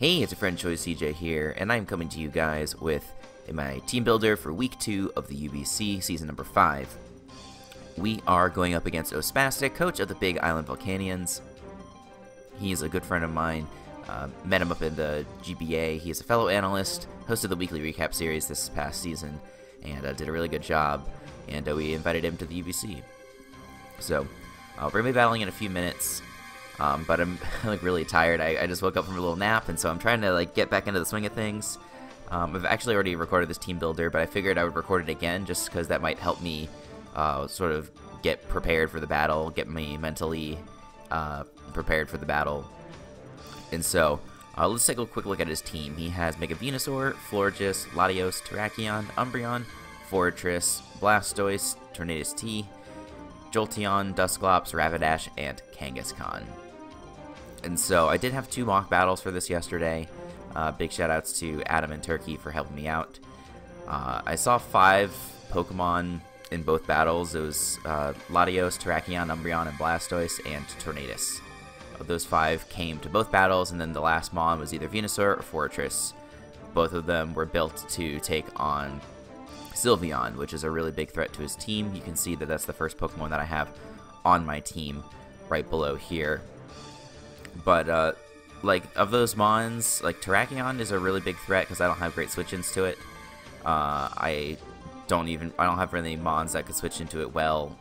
Hey, it's your friend Choice CJ here, and I'm coming to you guys with my team builder for week 2 of the UBC season number 5. We are going up against OhSpastic, coach of the Big Island Volcanions. He is a good friend of mine. Met him up in the GBA. He is a fellow analyst, hosted the weekly recap series this past season, and did a really good job. And we invited him to the UBC. So we're gonna be battling in a few minutes. But I'm like really tired. I just woke up from a little nap, and so I'm trying to like get back into the swing of things. I've actually already recorded this team builder, but I figured I would record it again just because that might help me sort of get prepared for the battle, get me mentally prepared for the battle. And so let's take a quick look at his team. He has Mega Venusaur, Florges, Latios, Terrakion, Umbreon, Fortress, Blastoise, Tornadus T, Jolteon, Dusclops, Rapidash, and Kangaskhan. And so I did have 2 mock battles for this yesterday. Big shoutouts to Adam and Turkey for helping me out. I saw 5 Pokemon in both battles. It was Latios, Terrakion, Umbreon, and Blastoise, and Tornadus. Those 5 came to both battles, and then the last Mon was either Venusaur or Fortress. Both of them were built to take on Sylveon, which is a really big threat to his team. You can see that that's the first Pokemon that I have on my team right below here. But like of those Mons, like Terrakion is a really big threat because I don't have great switch-ins to it. I don't have really Mons that could switch into it well,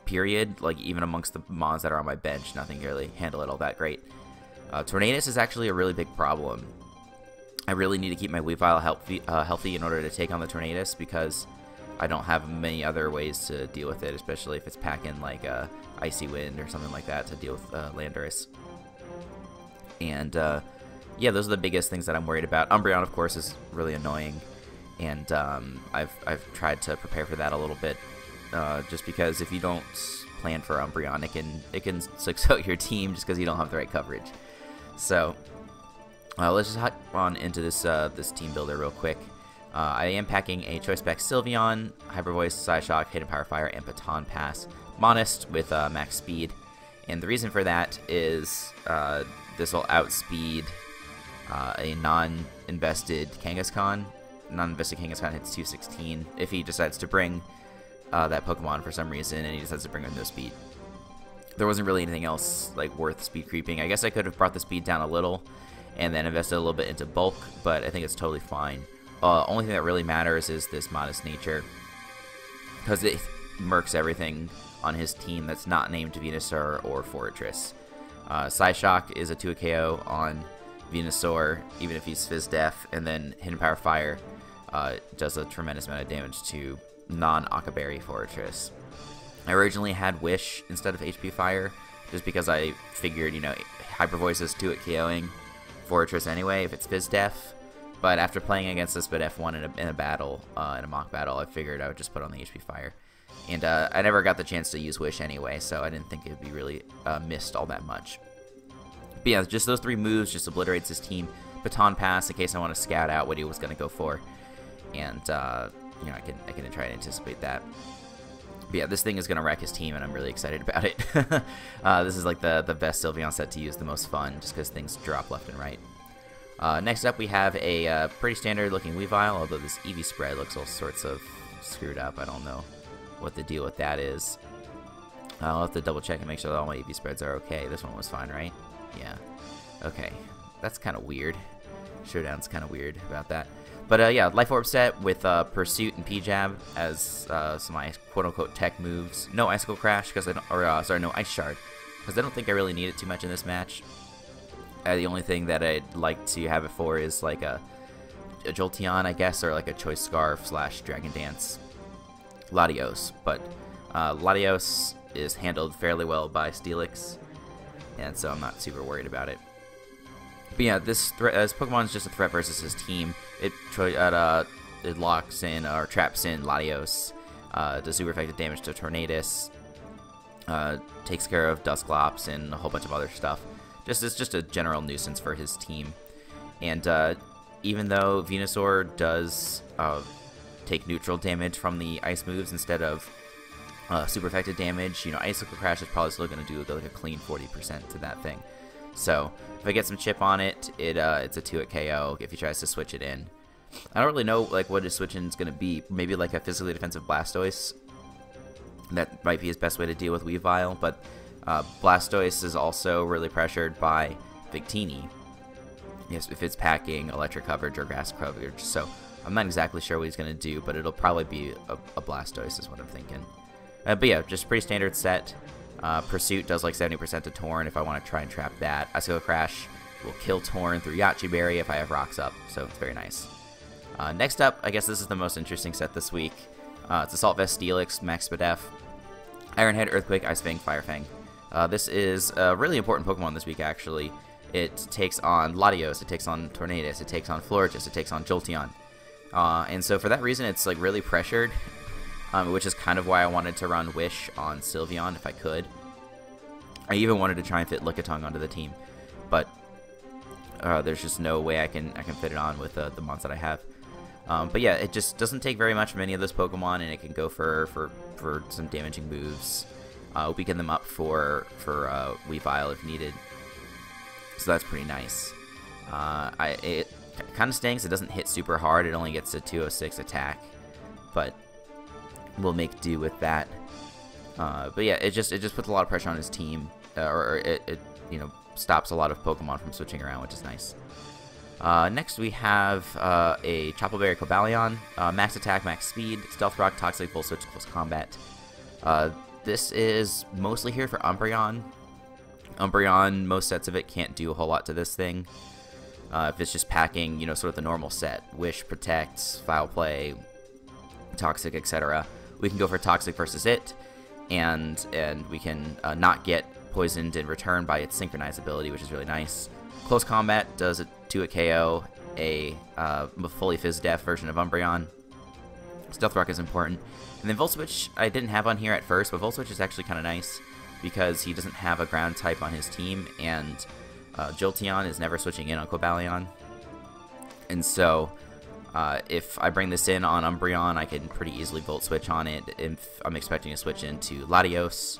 period. Like even amongst the Mons that are on my bench, nothing can really handle it all that great. Tornadus is actually a really big problem. I really need to keep my Weavile healthy in order to take on the Tornadus because I don't have many other ways to deal with it, especially if it's packing like Icy Wind or something like that to deal with Landorus. And yeah, those are the biggest things that I'm worried about. Umbreon, of course, is really annoying, and I've tried to prepare for that a little bit, just because if you don't plan for Umbreon, it can suck out your team just because you don't have the right coverage. So let's just hop on into this this team builder real quick. I am packing a Choice Spec Sylveon, Hyper Voice, Psyshock, Hidden Power Fire, and Baton Pass Monist with max speed. And the reason for that is this will outspeed a non-invested Kangaskhan. Non-invested Kangaskhan hits 216 if he decides to bring that Pokemon for some reason, and he decides to bring with no speed. There wasn't really anything else like worth speed creeping. I guess I could have brought the speed down a little and then invested a little bit into bulk, but I think it's totally fine. Only thing that really matters is this modest nature, because it murks everything on his team that's not named Venusaur or Fortress. Psyshock is a 2 KO on Venusaur, even if he's Fizz Def, and then Hidden Power Fire does a tremendous amount of damage to non-Akaberry Fortress. I originally had Wish instead of HP Fire, just because I figured, you know, Hyper Voice is 2 at KOing Fortress anyway if it's Fizz Def. But after playing against this F1 in a battle, in a mock battle, I figured I would just put on the HP Fire. And I never got the chance to use Wish anyway, so I didn't think it would be really missed all that much. But yeah, just those 3 moves just obliterates his team. Baton Pass in case I want to scout out what he was going to go for. And, you know, I can try and anticipate that. But yeah, this thing is going to wreck his team, and I'm really excited about it. This is like the best Sylveon set to use, the most fun, just because things drop left and right. Next up, we have a pretty standard-looking Weavile, although this EV spread looks all sorts of screwed up. I don't know what the deal with that is. I'll have to double-check and make sure that all my EV spreads are okay. This one was fine, right? Yeah. Okay. That's kind of weird. Showdown's kind of weird about that. But yeah, Life Orb set with Pursuit and P-Jab as some of my quote-unquote tech moves. No Icicle Crash, because I don't, or sorry, no Ice Shard, because I don't think I really need it too much in this match. The only thing that I'd like to have it for is like a Jolteon, I guess, or like a Choice Scarf / Dragon Dance Latios. But Latios is handled fairly well by Steelix, and so I'm not super worried about it. But yeah, this Pokemon is just a threat versus his team. It locks in or traps in Latios, does super effective damage to Tornadus, takes care of Dusclops and a whole bunch of other stuff. It's just a general nuisance for his team. And even though Venusaur does take neutral damage from the ice moves instead of super effective damage, you know, Icicle Crash is probably still going to do like a clean 40% to that thing. So if I get some chip on it, it's a 2-hit KO if he tries to switch it in. I don't really know like what his switch-in is going to be. Maybe like a physically defensive Blastoise. That might be his best way to deal with Weavile, but Blastoise is also really pressured by Victini. Yes, if it's packing electric coverage or grass coverage. So I'm not exactly sure what he's going to do, but it'll probably be a Blastoise is what I'm thinking. But yeah, just pretty standard set. Pursuit does like 70% to Torn if I want to try and trap that. Icicle Crash will kill Torn through Yache Berry if I have rocks up, so it's very nice. Next up, I guess this is the most interesting set this week. It's Assault Vest, Steelix, Max Spadef, Iron Head, Earthquake, Ice Fang, Fire Fang. This is a really important Pokemon this week, actually. It takes on Latios, it takes on Tornadus, it takes on Florges, it takes on Jolteon. And so for that reason, it's like really pressured, which is kind of why I wanted to run Wish on Sylveon if I could. I even wanted to try and fit Lickitung onto the team, but there's just no way I can fit it on with the mons that I have. But yeah, it just doesn't take very much from any of those Pokemon, and it can go for some damaging moves. Weaken them up for Weavile if needed. So that's pretty nice. It kind of stinks. It doesn't hit super hard. It only gets a 206 attack, but we'll make do with that. But yeah, it just puts a lot of pressure on his team, or it you know, stops a lot of Pokemon from switching around, which is nice. Next we have a Chople Berry Cobalion, max attack, max speed, Stealth Rock, Toxic, Full Switch, Close Combat. This is mostly here for Umbreon. Umbreon, most sets of it can't do a whole lot to this thing. If it's just packing, you know, sort of the normal set, Wish, Protect, Foul Play, Toxic, etc. We can go for Toxic versus it, and we can not get poisoned in return by its Synchronize ability, which is really nice. Close Combat does a 2-hit KO, a fully Fizz-Def version of Umbreon. Stealth Rock is important. And then Volt Switch I didn't have on here at first, but Volt Switch is actually kind of nice because he doesn't have a ground type on his team, and Jolteon is never switching in on Cobalion. And so if I bring this in on Umbreon, I can pretty easily Volt Switch on it if I'm expecting to switch into Latios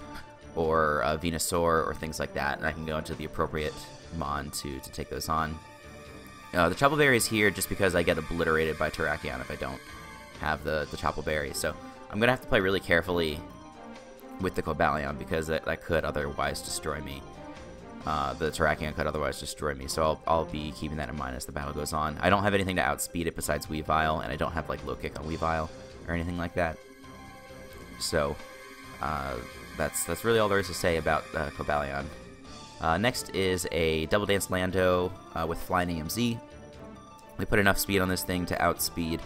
or Venusaur or things like that, and I can go into the appropriate Mon to take those on. The Chople Berry is here just because I get obliterated by Terrakion if I don't have the Chople Berry. So I'm going to have to play really carefully with the Cobalion because that could otherwise destroy me. The Terrakion could otherwise destroy me, so I'll be keeping that in mind as the battle goes on. I don't have anything to outspeed it besides Weavile, and I don't have like low kick on Weavile or anything like that. So that's really all there is to say about Cobalion. Next is a Double Dance Lando with Flying AMZ. We put enough speed on this thing to outspeed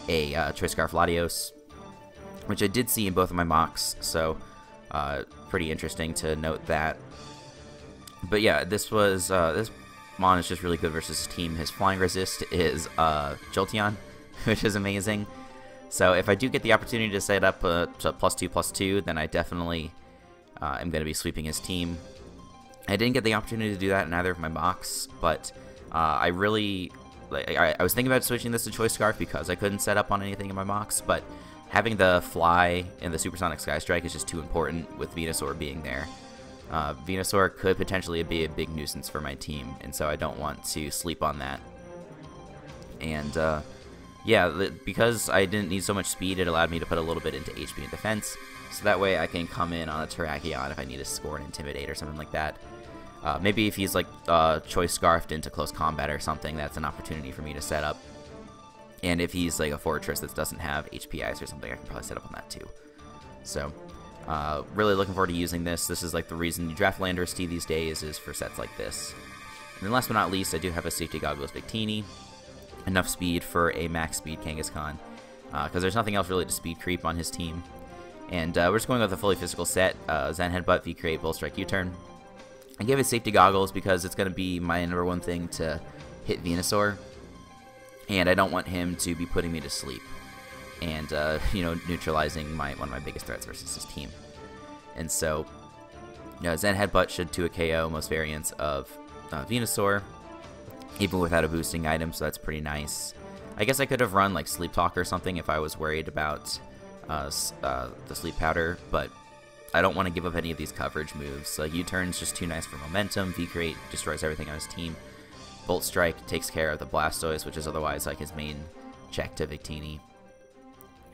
a Choice Scarf Latios, which I did see in both of my mocks, so pretty interesting to note that. But yeah, this Mon is just really good versus his team. His flying resist is Jolteon, which is amazing. So if I do get the opportunity to set up to +2/+2, then I definitely am going to be sweeping his team. I didn't get the opportunity to do that in either of my mocks, but I was thinking about switching this to Choice Scarf because I couldn't set up on anything in my mocks, but having the Fly and the Supersonic Sky Strike is just too important with Venusaur being there. Venusaur could potentially be a big nuisance for my team, and so I don't want to sleep on that. And yeah, because I didn't need so much speed, it allowed me to put a little bit into HP and defense, so that way I can come in on a Terrakion if I need to score an Intimidate or something like that. Maybe if he's like Choice Scarfed into Close Combat or something, that's an opportunity for me to set up. And if he's like a Fortress that doesn't have HP Ice or something, I can probably set up on that too. So really looking forward to using this. This is like the reason you draft Landorus T these days, is for sets like this. And then last but not least, I do have a Safety Goggles Victini. Enough speed for a max speed Kangaskhan, because there's nothing else really to speed creep on his team. And we're just going with a fully physical set, Zen Headbutt, V-Create, Bull Strike, U-Turn. I gave it Safety Goggles because it's going to be my #1 thing to hit Venusaur, and I don't want him to be putting me to sleep and you know, neutralizing one of my biggest threats versus his team. And so Zen Headbutt should do a KO most variants of Venusaur, even without a boosting item, so that's pretty nice. I guess I could have run like Sleep Talk or something if I was worried about the Sleep Powder, but I don't want to give up any of these coverage moves. Like, U-turn's just too nice for momentum. V-Create destroys everything on his team. Bolt Strike takes care of the Blastoise, which is otherwise like his main check to Victini.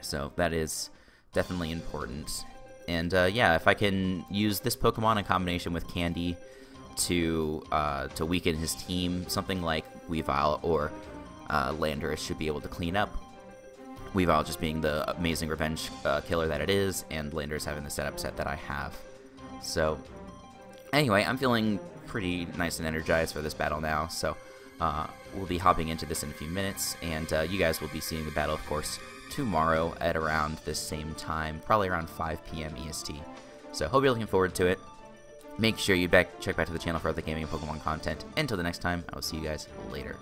So that is definitely important. And yeah, if I can use this Pokemon in combination with Candy to weaken his team, something like Weavile or Landorus should be able to clean up. Weavile just being the amazing revenge killer that it is, and Landorus having the setup set that I have. So anyway, I'm feeling pretty nice and energized for this battle now, so we'll be hopping into this in a few minutes, and you guys will be seeing the battle, of course, tomorrow at around this same time, probably around 5 p.m. EST. So hope you're looking forward to it. Make sure you check back to the channel for other gaming and Pokemon content. Until the next time, I will see you guys later.